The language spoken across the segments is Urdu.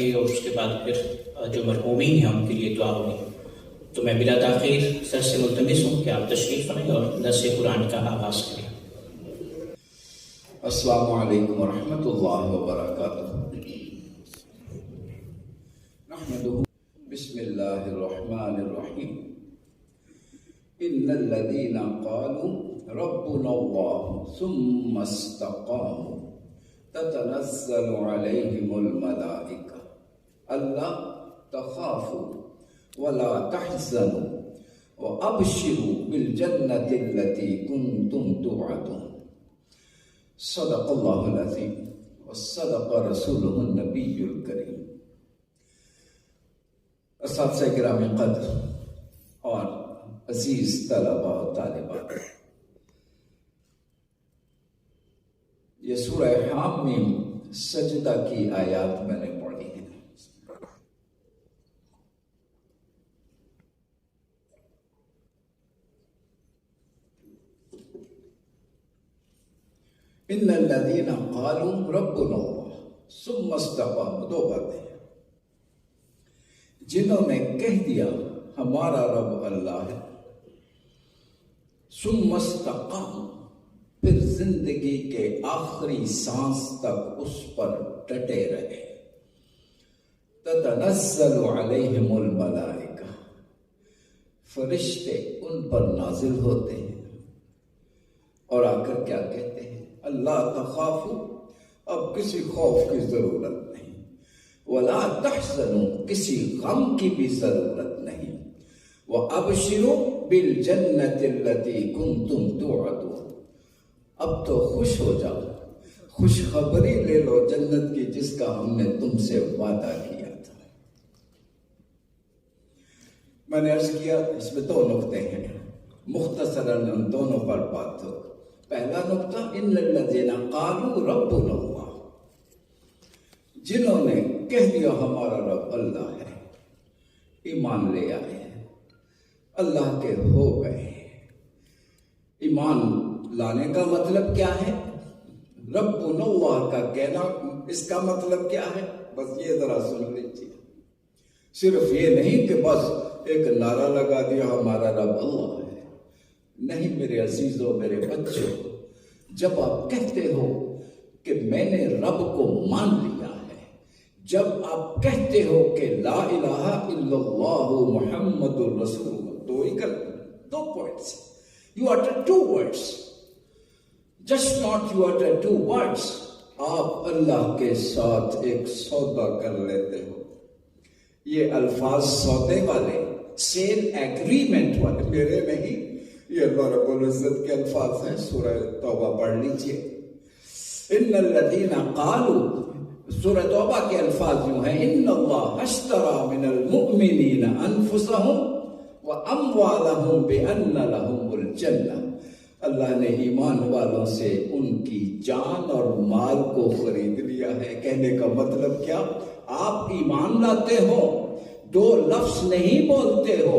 رکھے اور اس کے بعد پھر جو مرحومین ہیں ان کے لیے دعا ہوگی. تو میں بلا تاخیر سر سے ملتمس ہوں کہ آپ تشریف لائیں اور درس قرآن کا آغاز کریں. السلام علیکم ورحمۃ اللہ وبرکاتہ. نحمده بسم اللہ الرحمن الرحیم. ان الذین قالوا ربنا اللہ ثم استقاموا تتنزل علیہم الملائکہ الا تخافوا ولا تحزنوا وابشروا بالجنة التي كنتم توعدون. صدق اللہ العظیم وصدق رسولہ النبی الکریم. اساتذہ گرامی قدر اور عزیز طلباء و طالبات، یہ سورہ حامیم سجدہ کی آیات میں نے پڑھی ہیں. ان الذین قالوا ربنا اللہ ثم استقاموا، دو باتیں ہیں. جنہوں نے کہہ دیا ہمارا رب اللہ ہے، ثم استقاموا، پھر زندگی کے آخری سانس تک اس پر ڈٹے رہے. تتنزل علیہم الملائکہ، فرشتے ان پر نازل ہوتے ہیں اور آ کر کیا کہتے ہیں؟ اللہ تخافوا، اب کسی خوف کی ضرورت نہیں، ولا تحزنوا، کسی غم کی بھی ضرورت نہیں، وابشروا بالجنة التي كنتم توعدون، اب تو خوش ہو جاؤ، خوشخبری لے لو جنت کی جس کا ہم نے تم سے وعدہ کیا تھا. میں نے عرض کیا اس میں دو نقطے ہیں، مختصراً ان دونوں پر بات ہو. پہلا نقطہ، ان الذین قالوا ربنا اللہ، جنہوں نے کہہ دیا ہمارا رب اللہ ہے، ایمان لے آئے، اللہ کے ہو گئے. ایمان لانے کا مطلب کیا ہے؟ ربنا اللہ کا کہنا، اس کا مطلب کیا ہے؟ بس یہ ذرا سن لیجیے. صرف یہ نہیں کہ بس ایک نعرہ لگا دیا ہمارا رب اللہ ہے. نہیں میرے عزیزوں، میرے بچوں، جب آپ کہتے ہو کہ میں نے رب کو مان لیا ہے، جب آپ کہتے ہو کہ لا الہ الا اللہ محمد الرسول اللہ، دو points, you utter two words, just not you utter two words. آپ اللہ کے ساتھ ایک سودا کر لیتے ہو. یہ الفاظ سودے والے، سیل ایگریمنٹ والے میرے نہیں، یہ اللہ رب العزت کے الفاظ ہیں. سورہ توبہ پڑھ لیجئے. ان الذین قالوا، سورہ توبہ کے الفاظ یوں ہیں، ان اللہ اشتری من المؤمنین انفسهم واموالهم بان لهم الجنہ. اللہ نے ایمان والوں سے ان کی جان اور مال کو خرید لیا ہے. کہنے کا مطلب کیا؟ آپ ایمان لاتے ہو، دو لفظ نہیں بولتے ہو،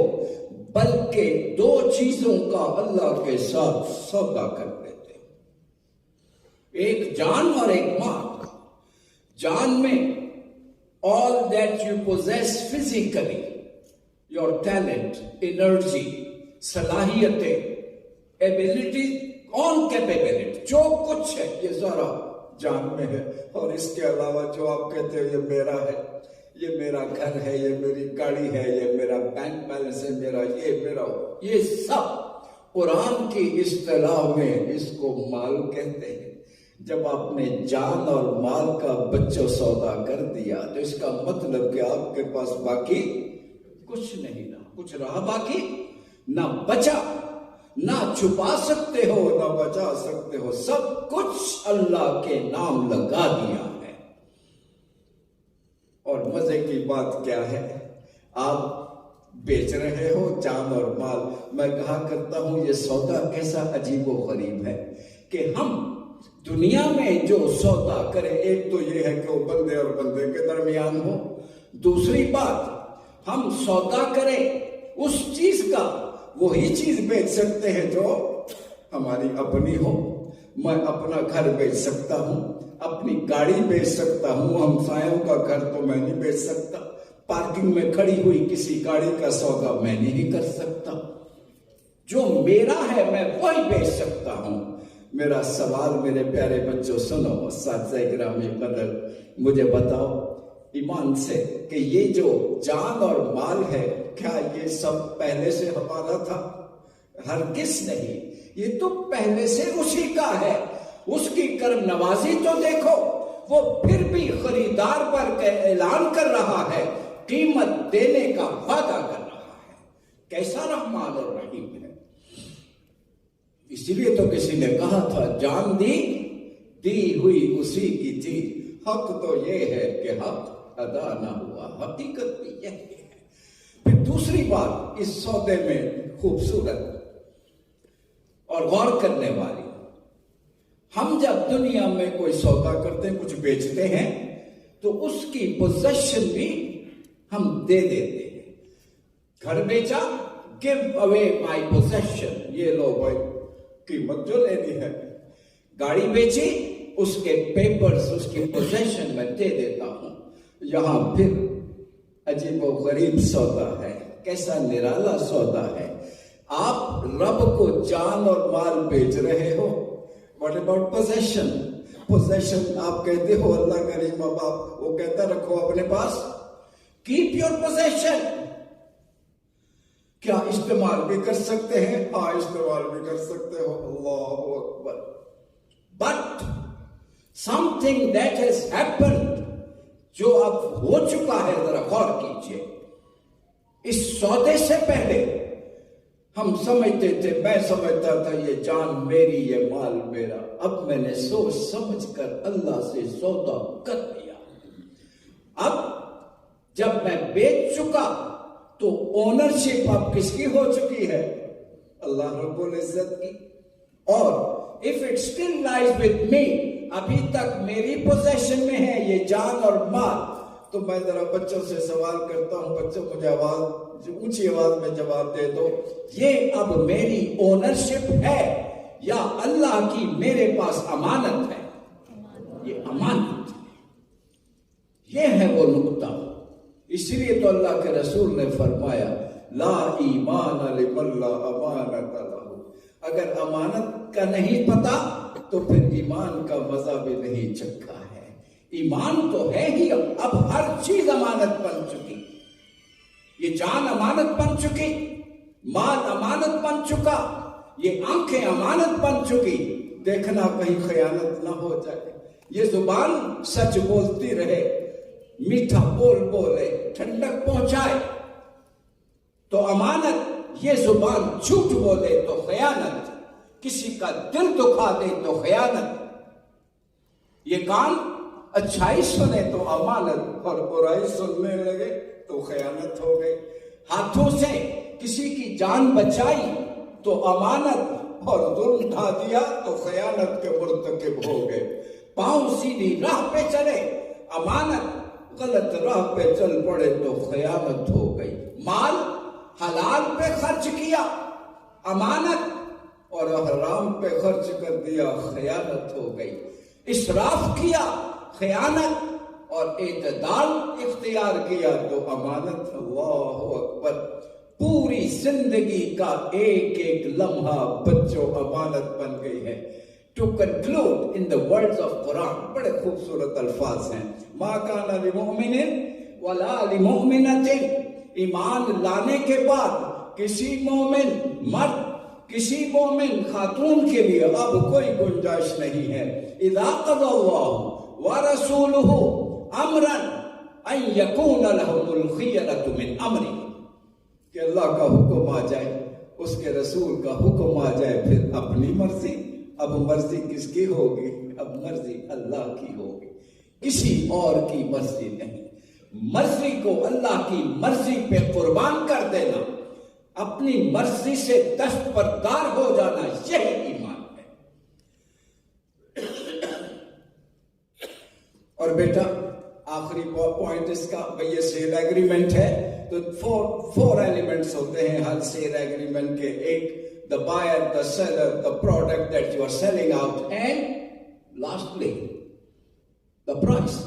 بلکہ دو چیزوں کا اللہ کے ساتھ سودا کر لیتے ہو، ایک جان اور ایک مال. جان میں all that you possess physically, your talent, energy, صلاحیتیں، ability, on capability، جو کچھ ہے یہ ذرا جان میں ہے. اور اس کے علاوہ جو آپ کہتے ہو یہ میرا ہے، یہ میرا گھر ہے، یہ میری گاڑی ہے، یہ میرا بینک بیلنس ہے، یہ سب قرآن کی اصطلاح میں اس کو مال کہتے ہیں. جب آپ نے جان اور مال کا بچہ سودا کر دیا تو اس کا مطلب کہ آپ کے پاس باقی کچھ نہیں رہا. کچھ رہا باقی؟ نہ بچا، نہ چھپا سکتے ہو نہ بچا سکتے ہو، سب کچھ اللہ کے نام لگا دیا ہے. اور مزے کی بات کیا ہے؟ آپ بیچ رہے ہو جان اور مال. میں کہا کرتا ہوں یہ سودا کیسا عجیب و غریب ہے کہ ہم دنیا میں جو سودا کریں، ایک تو یہ ہے کہ وہ بندے اور بندے کے درمیان ہو، دوسری بات ہم سودا کریں اس چیز کا، وہی چیز بیچ سکتے ہیں جو ہماری اپنی ہو. میں اپنا گھر بیچ سکتا ہوں، اپنی گاڑی بیچ سکتا ہوں، ہمسایوں کا گھر تو میں نہیں بیچ سکتا، پارکنگ میں کھڑی ہوئی کسی گاڑی کا سودا میں نہیں کر سکتا، جو میرا ہے میں وہی بیچ سکتا ہوں۔ میرا سوال میرے پیارے بچوں سنو، اساتذہ گرامی قدر، مجھے بتاؤ ایمان سے کہ یہ جو جان اور مال ہے، کیا یہ سب پہلے سے ہمارا تھا؟ ہرگز نہیں، یہ تو پہلے سے اسی کا ہے۔ اس کی کرم نوازی تو دیکھو، وہ پھر بھی خریدار پر اعلان کر رہا ہے، قیمت دینے کا وعدہ کر رہا ہے۔ کیسا رحمان اور رحیم ہے۔ اسی لیے تو کسی نے کہا تھا جان دی ہوئی اسی کی تھی، حق تو یہ ہے کہ حق ادا نہ ہوا، حقیقت بھی یہی ہے۔ پھر دوسری بات اس سودے میں خوبصورت اور غور کرنے والی، ہم جب دنیا میں کوئی سودا کرتے ہیں، کچھ بیچتے ہیں، تو اس کی پوزیشن بھی ہم دے دیتے ہیں۔ گھر بیچا، گیو اوے مائی پوزیشن، یہ لو بھائی قیمت جو لینی ہے۔ گاڑی بیچی، اس کے پیپرز، اس کی پوزیشن میں دے دیتا ہوں۔ یہاں پھر عجیب و غریب سودا ہے، کیسا نرالا سودا ہے۔ آپ رب کو جان اور مال بیچ رہے ہو۔ What about possession؟ possession آپ کہتے ہو اللہ کریم باپ، وہ کہتا رکھو اپنے پاس، keep your possession۔ کیا استعمال بھی کر سکتے ہیں؟ ہاں استعمال بھی کر سکتے ہو، اللہ اکبر۔ But something that has happened، جو اب ہو چکا ہے، ذرا غور کیجئے۔ اس سودے سے پہلے ہم سمجھتے تھے، میں سمجھتا تھا یہ جان میری، یہ مال میرا۔ اب میں نے سوچ سمجھ کر اللہ سے سودا کر لیا۔ اب جب میں بیچ چکا تو اونرشپ اب کس کی ہو چکی ہے؟ اللہ رب العزت کی۔ اور if it still lies with me، ابھی تک میری پوزیشن میں ہے یہ جان اور مال، تو میں ذرا بچوں سے سوال کرتا ہوں، بچوں مجھے اونچی آواز میں جواب دے دو، یہ اب میری اونرشپ ہے یا اللہ کی میرے پاس امانت ہے؟ یہ امانت ہے، یہ ہے وہ نقطہ۔ اسی لیے تو اللہ کے رسول نے فرمایا لا ایمان لمن لا امانت لہ۔ اگر امانت کا نہیں پتا تو پھر ایمان کا مزہ بھی نہیں چکھا ہے۔ ایمان تو ہے ہی، اب ہر چیز امانت بن چکی، یہ جان امانت بن چکی، مال امانت بن چکا، یہ آنکھیں امانت بن چکی، دیکھنا کہیں خیانت نہ ہو جائے، یہ زبان سچ بولتی رہے، میٹھا بول بولے، ٹھنڈک پہنچائے تو امانت، یہ زبان جھوٹ بولے تو خیانت، کسی کا دل دکھا دے تو خیانت، یہ کان اچھائی سنے تو امانت اور برائی سننے لگے تو خیانت ہو گئی، ہاتھوں سے کسی کی جان بچائی تو امانت اور ظلم ڈھا دیا تو خیانت کے مرتکب ہو گئے، پاؤں سیدھی راہ پہ چلے امانت، غلط راہ پہ چل پڑے تو خیانت ہو گئی، مال حلال پہ خرچ کیا امانت اور حرام پہ خرچ کر دیا خیانت ہو گئی، اسراف کیا خیانت اور اعتدال اختیار کیا تو امانت۔ اللہ اکبر، پوری زندگی کا ایک ایک لمحہ بچوں امانت بن گئی ہے۔ To conclude in the words of Quran، بڑے خوبصورت الفاظ ہیں، ما کان لمؤمن ولا لمؤمنۃ، ایمان لانے کے بعد کسی مومن مرد، کسی مومن خاتون کے لیے اب کوئی گنجائش نہیں ہے، اذا قضى اللہ ورسولہ امرا ان یکون لهم الخیرۃ من امرہ، کہ اللہ کا حکم آ جائے، اس کے رسول کا حکم آ جائے، پھر اپنی مرضی، اب مرضی کس کی ہوگی؟ اب مرضی اللہ کی ہوگی، کسی اور کی مرضی نہیں۔ مرضی کو اللہ کی مرضی پہ قربان کر دینا، اپنی مرضی سے دستبردار ہو جانا، یہی ایمان ہے۔ اور بیٹا آخری پوائنٹ اس کا، یہ سیل ایگریمنٹ ہے تو فور ایلیمنٹس ہوتے ہیں ہر سیل ایگریمنٹ کے، ایک the buyer, the seller, the product that you are selling out, and lastly the price.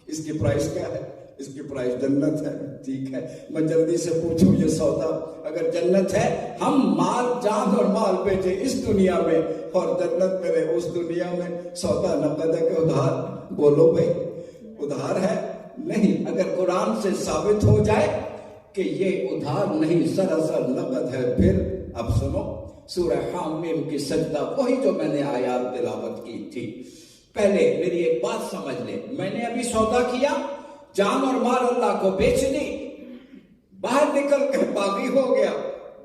اس کی پرائس کیا ہے؟ اس کی پرائس جنت ہے. ٹھیک ہے، میں جلدی سے پوچھوں یہ سودا اگر جنت ہے، ہم مال جان اور مال بیچے اس دنیا میں اور جنت ملے اس دنیا میں، سودا نقد ہے کہ ادھار؟ بولو بھائی، ادھار ہے؟ نہیں. اگر قرآن سے ثابت ہو جائے کہ یہ ادھار نہیں سراسر نقد ہے، پھر اب سنو سورہ حامیم کی سجدہ، وہی جو میں نے آیات تلاوت کی تھی. پہلے میری ایک بات سمجھ لے، میں نے ابھی سودا کیا، جان اور مال اللہ کو بیچ دی، باہر نکل کے باغی ہو گیا.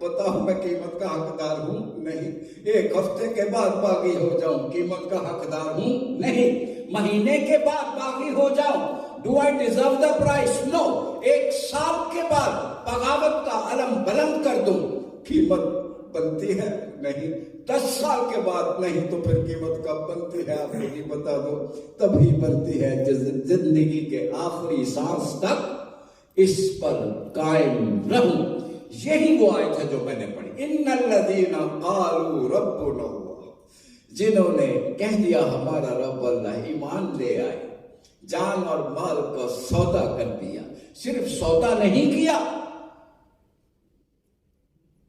بتاؤ میں قیمت کا حقدار ہوں؟ نہیں. ایک ہفتے کے بعد باغی ہو جاؤں، قیمت کا حقدار ہوں؟ نہیں. مہینے کے بعد باغی ہو جاؤں، do I deserve the price? No. ایک سال کے بعد بغاوت کا علم بلند کر دوں، قیمت بنتی ہے؟ نہیں. 10 سال کے بعد نہیں تو پھر قیمت کب بنتی ہے؟ آپ مجھے بتا دو. تبھی بنتی ہے زندگی کے آخری سانس تک اس پر قائم رہوں. یہی وہ آیت ہے جو میں نے پڑھی، ان الذین قالوا ربنا اللہ، جنہوں نے کہہ دیا ہمارا رب اللہ، ایمان لے آئے، جان اور مال کا سودا کر دیا. صرف سودا نہیں کیا،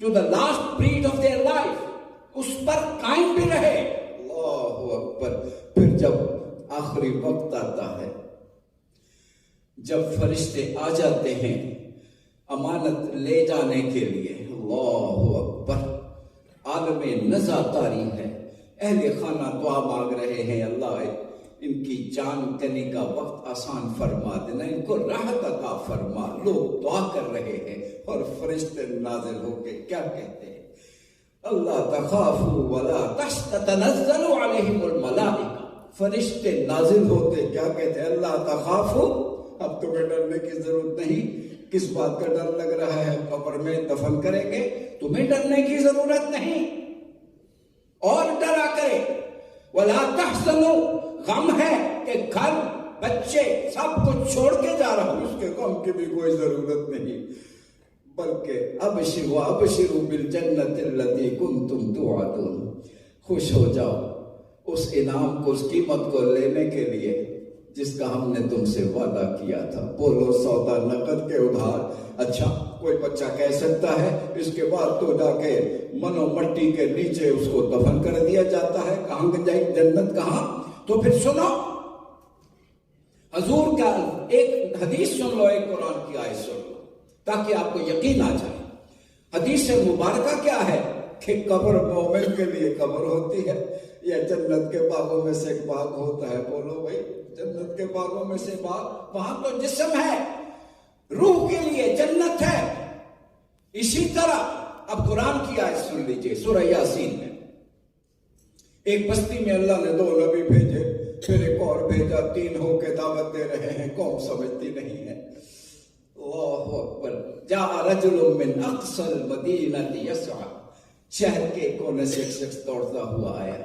to the last breath of their life اس پر قائم بھی رہے. اللہ اکبر. پھر جب آخری وقت آتا ہے، جب فرشتے آ جاتے ہیں امانت لے جانے کے لیے، اللہ اکبر، عالم نزا طاری ہے، اہل خانہ دعا مانگ رہے ہیں، اللہ ان کی جان کرنے کا وقت آسان فرما دینا، ان کو راحت عطا فرما. لوگ دعا کر رہے ہیں اور فرشتے نازل ہو کے کیا کہتے ہیں؟ اللہ تخافوا ولا تنزل علیہم الملائکہ. فرشتے نازل ہوتے کیا کہتے ہیں؟ اللہ تخافوا، اب تمہیں ڈرنے کی ضرورت نہیں. کس بات کا ڈر لگ رہا ہے؟ قبر میں دفن کریں گے، تمہیں ڈرنے کی ضرورت نہیں. اور ڈرا کرے ولا تحزنوا، غم ہے کہ گھر بچے سب کچھ چھوڑ کے جا رہا ہوں، اس کے غم کی بھی کوئی ضرورت نہیں، بلکہ ابشروا بالجنت التي کنتم توعدون، خوش ہو جاؤ اس انعام کو، اس قیمت کو لینے کے لیے جس کا ہم نے تم سے وعدہ کیا تھا. بولو سودا نقد کے ادھار. اچھا کوئی بچہ کہہ سکتا ہے اس کے بعد تو جا کے منو مٹی کے نیچے اس کو دفن کر دیا جاتا ہے، کہاں جائے جنت کہاں؟ تو پھر سنو حضور کا ایک حدیث سن لو، ایک قرآن کی آیت سن لو تاکہ آپ کو یقین آ جائے. حدیث مبارکہ کیا ہے کہ قبر مومن کے لیے قبر ہوتی ہے یا جنت کے باغوں میں سے ایک باغ ہوتا ہے؟ بولو بھائی، جنت کے باغوں میں سے باغ، وہاں تو جسم ہے، روح کے لیے جنت ہے. اسی طرح اب قرآن کی آیت سن لیجئے، سورہ یاسین میں ایک بستی میں اللہ نے 2 نبی بھیجے، پھر ایک اور بھیجا، 3 ہو کے دعوت دے رہے ہیں، قوم سمجھتی نہیں ہے. اللہ اکبر. جاء رجل من اقصى المدینہ یسعی، شہر کے کونے سے ایک شخص دوڑتا ہوا آیا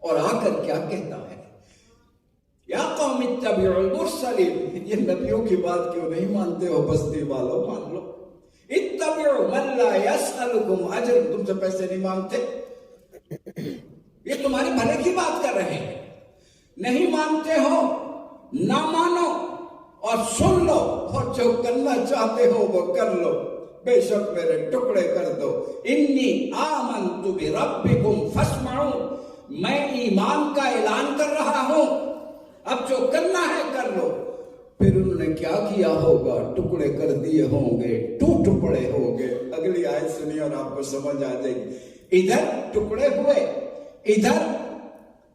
اور آ کر کیا کہتا ہے؟ یا قوم اتبعوا المرسلین، یہ نبیوں کی بات کیوں نہیں مانتے ہو؟ بستی والوں مان لو. اتبعوا من لا يسألكم اجر، تم سے پیسے نہیں مانگتے، یہ تمہاری بھلے کی بات کر رہے ہیں. نہیں مانتے ہو نہ مانو اور سن لو، اور جو کرنا چاہتے ہو وہ کر لو، بے شک میرے ٹکڑے کر دو. انی آمنت بربکم فاسمعوا، میں ایمان کا اعلان کر رہا ہوں، اب جو کرنا ہے کر لو. پھر انہوں نے کیا کیا ہوگا؟ ٹکڑے کر دیے ہوں گے، ٹوٹ پڑے ہوں گے. اگلی آیت سنیے اور آپ کو سمجھ آ جائے گی. ادھر ٹکڑے ہوئے، ادھر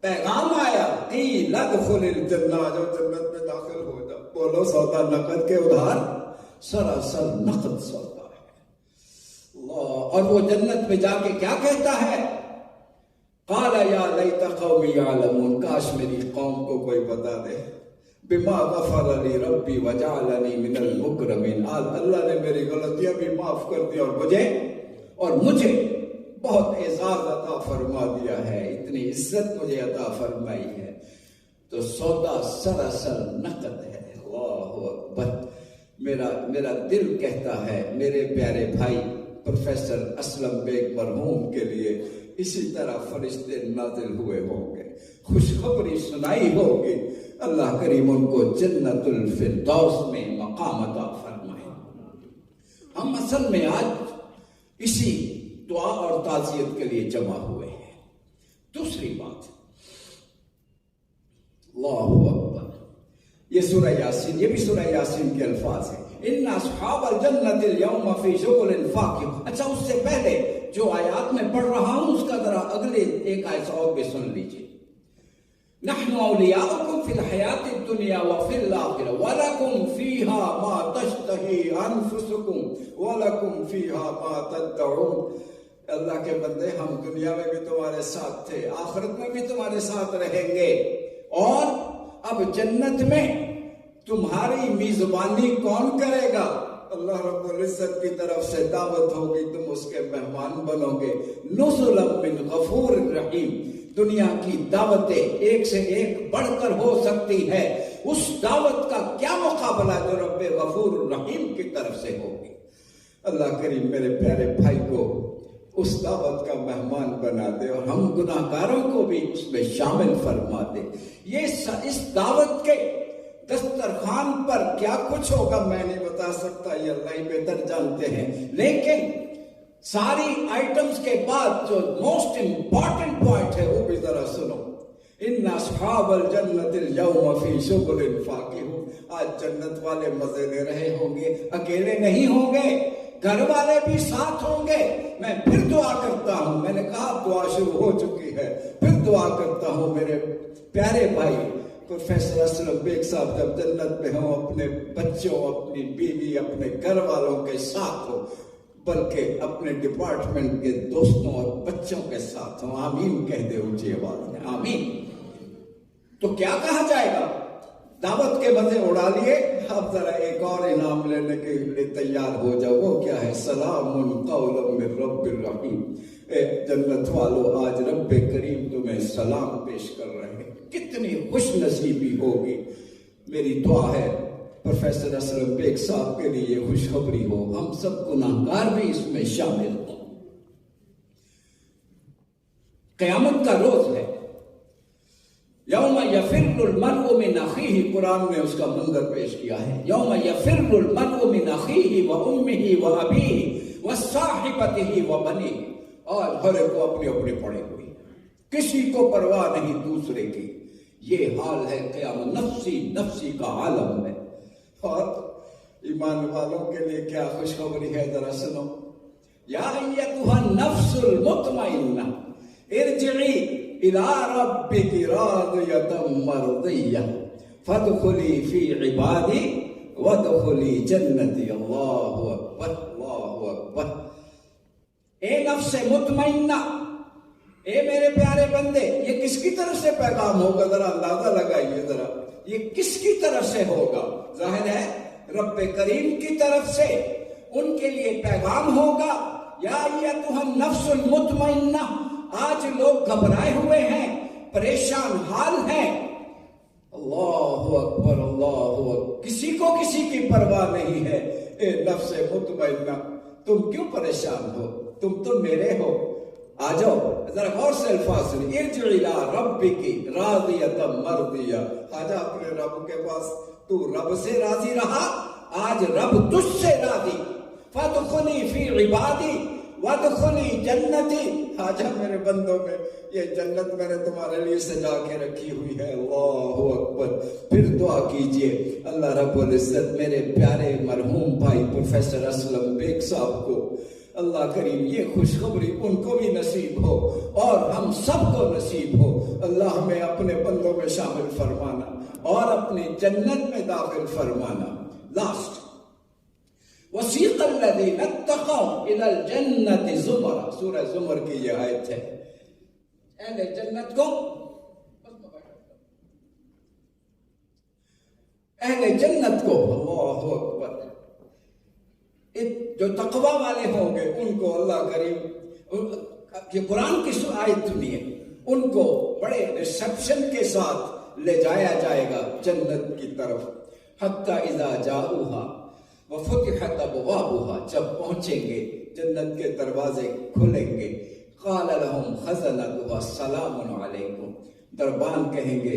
پیغام آیا، قیل ادخل الجنہ، جو جنت میں داخل ہو جا. بولو سودا نقد کے ادھار، سراسر نقد سودا ہے. اللہ. اور وہ جنت میں جا کے کیا کہتا ہے؟ قال یا لیت قومی یعلمون، کاش میری قوم کو کوئی بتا دے، بما غفر لی ربی وجعلنی من المکرمین، اللہ نے میری غلطیاں بھی معاف کر دی اور مجھے بہت اعزاز عطا فرما دیا ہے، اتنی عزت مجھے عطا فرمائی ہے. تو سودا سراسر نقد ہے. اللہ اکبر. میرا دل کہتا ہے میرے پیارے بھائی پروفیسر اسلم بیگ مرحوم کے لیے اسی طرح فرشتے نازل ہوئے ہوں گے، خوشخبری سنائی ہوگی. اللہ کریم ان کو جنت الفردوس میں مقام عطا فرمائے۔ ہم اصل میں آج اسی دعا اور تعزیت کے لیے جمع ہوئے ہیں۔ دوسری بات، اللہ اکبر، یہ سورہ یاسین، یہ بھی سورہ یاسین کے الفاظ ہیں، ان اصحاب الجنت اليوم فی شغل فاکہون۔ اچھا، اس سے پہلے جو آیات میں پڑھ رہا ہوں اس کا ذرا اگلے ایک آیت اور بھی سن لیجیے۔ نحن اولیاؤکم فی الحیات الدنیا وفی الآخرہ ولکم فیہا ما تشتہی انفسکم ولکم فیہا ما تدعون۔ اللہ کے بندے، ہم دنیا میں بھی تمہارے ساتھ تھے، آخرت میں بھی تمہارے ساتھ رہیں گے، اور اب جنت میں تمہاری میزبانی کون کرے گا؟ اللہ رب العزت کی طرف سے دعوت ہوگی، تم اس کے مہمان بنو گے۔ نزلا من غفور الرحیم۔ دنیا کی دعوتیں ایک سے ایک بڑھ کر ہو سکتی ہے، اس دعوت کا کیا مقابلہ جو رب غفور الرحیم کی طرف سے ہوگی۔ اللہ کریم میرے پیارے بھائی کو اس دعوت کا مہمان بنا دے، اور ہم گناہ گاروں کو بھی اس میں شامل فرما دے۔ اس دعوت کے دسترخوان پر کیا کچھ ہوگا میں نہیں بتا سکتا، یہ اللہ ہی بہتر جانتے ہیں، لیکن ساری آئٹمز کے بعد جو موسٹ امپورٹنٹ پوائنٹ ہے وہ بھی ذرا سنو۔ ان اصحاب الجنت اليوم فی شغل فاکہون۔ آج جنت والے مزے لے رہے ہوں گے، اکیلے نہیں ہوں گے، گھر والے بھی ساتھ ہوں گے۔ میں پھر دعا کرتا ہوں، میں نے کہا دعا شروع ہو چکی ہے، پھر دعا کرتا ہوں میرے پیارے بھائی پروفیسر اسلم بیگ صاحب جب جنت میں ہوں، اپنے بچوں، اپنی بیوی، اپنے گھر والوں کے ساتھ ہوں، بلکہ اپنے ڈپارٹمنٹ کے دوستوں اور بچوں کے ساتھ ہوں۔ آمین کہہ دے اونچی آواز میں، آمین۔ تو کیا کہا جائے گا؟ دعوت کے مزے اڑا لیے، اب ذرا ایک اور انعام لینے کے لیے تیار ہو جاؤ۔ وہ کیا ہے؟ سلام قولا من رب الرحیم۔ اے جنت والو، آج رب کریم تمہیں سلام پیش کر رہے ہیں، کتنی خوش نصیبی ہوگی۔ میری دعا ہے پروفیسر اسلم بیگ صاحب کے لیے خوشخبری ہو، ہم سب گناہگار بھی اس میں شامل ہوں۔ قیامت کا روز ہے، یوم یفر المرء من اخیہ، قرآن میں اس کا منظر پیش کیا ہے۔ یوم یفر المرء من اخیہ وامہ وابیہ وصاحبتہ وبنیہ۔ آج ہر ایک کو اپنی اپنی پڑی ہوئی، کسی کو پرواہ نہیں دوسرے کی۔ یہ حال ہے قیامت، نفسی نفسی کا عالم ہے۔ اور ایمان والوں کے لیے کیا خوشخبری ہے، ذرا سنو۔ یا ایتھا النفس المطمئنہ ارجعی الی ربک راضیۃ مرضیہ فادخلی فی عبادی وادخلی جنتی۔ اللہ اکبر، اللہ اکبر۔ اے نفس مطمئنہ، اے میرے پیارے بندے، یہ کس کی طرف سے پیغام ہوگا؟ ذرا اندازہ لگائیے، ذرا یہ کس کی طرف سے ہوگا؟ ظاہر ہے رب کریم کی طرف سے ان کے لیے پیغام ہوگا۔ یا ایتھا النفس المطمئنہ، آج لوگ گھبرائے ہوئے ہیں، پریشان حال ہیں۔ اللہ اکبر، اللہ اکبر، کسی کو کسی کی پرواہ نہیں ہے۔ اے نفس مطمئنہ، تم کیوں پریشان ہو؟ تم تو میرے ہو۔ آ جاؤ، ذرا غور سے الفاظ سنیں۔ ارجع الی ربک راضیۃ مرضیہ، آ جا اپنے رب کے پاس، تو رب سے راضی رہا، آج رب تجھ سے راضی۔ فادخلی فی عبادی وادخلی جنتی، آ جا میرے بندوں میں، یہ جنت میں نے تمہارے لیے سجا کے رکھی ہوئی ہے۔ اللہ اکبر۔ پھر دعا کیجئے اللہ رب العزت میرے پیارے مرحوم بھائی پروفیسر اسلم بیگ صاحب کو، اللہ کریم یہ خوشخبری ان کو بھی نصیب ہو اور ہم سب کو نصیب ہو۔ اللہ ہمیں اپنے بندوں میں شامل فرمانا اور اپنی جنت میں داخل فرمانا۔ لاسٹ، وَسِيقَ الَّذِينَ اتَّقَوْا إِلَى الْجَنَّةِ زُمَرًا، سورہ زمر کی یہ آیت ہے۔ اہل جنت کو، اہل جنت کو، اللہ اکبر، جو تقوی والے ہوں گے ان کو اللہ کریم، یہ قرآن کی آیت سنیے، ان کو بڑے ریسپشن کے ساتھ لے جایا جائے گا جنت کی طرف۔ حَتَّى إِذَا جَاءُوهَا وَفُتِحَتْ أَبْوَابُهَا، جب پہنچیں گے جنت کے دروازے کھلیں گے، قَالَ لَهُمْ خَزَنَتُهَا سَلَامٌ عَلَيْكُمْ، دربان کہیں گے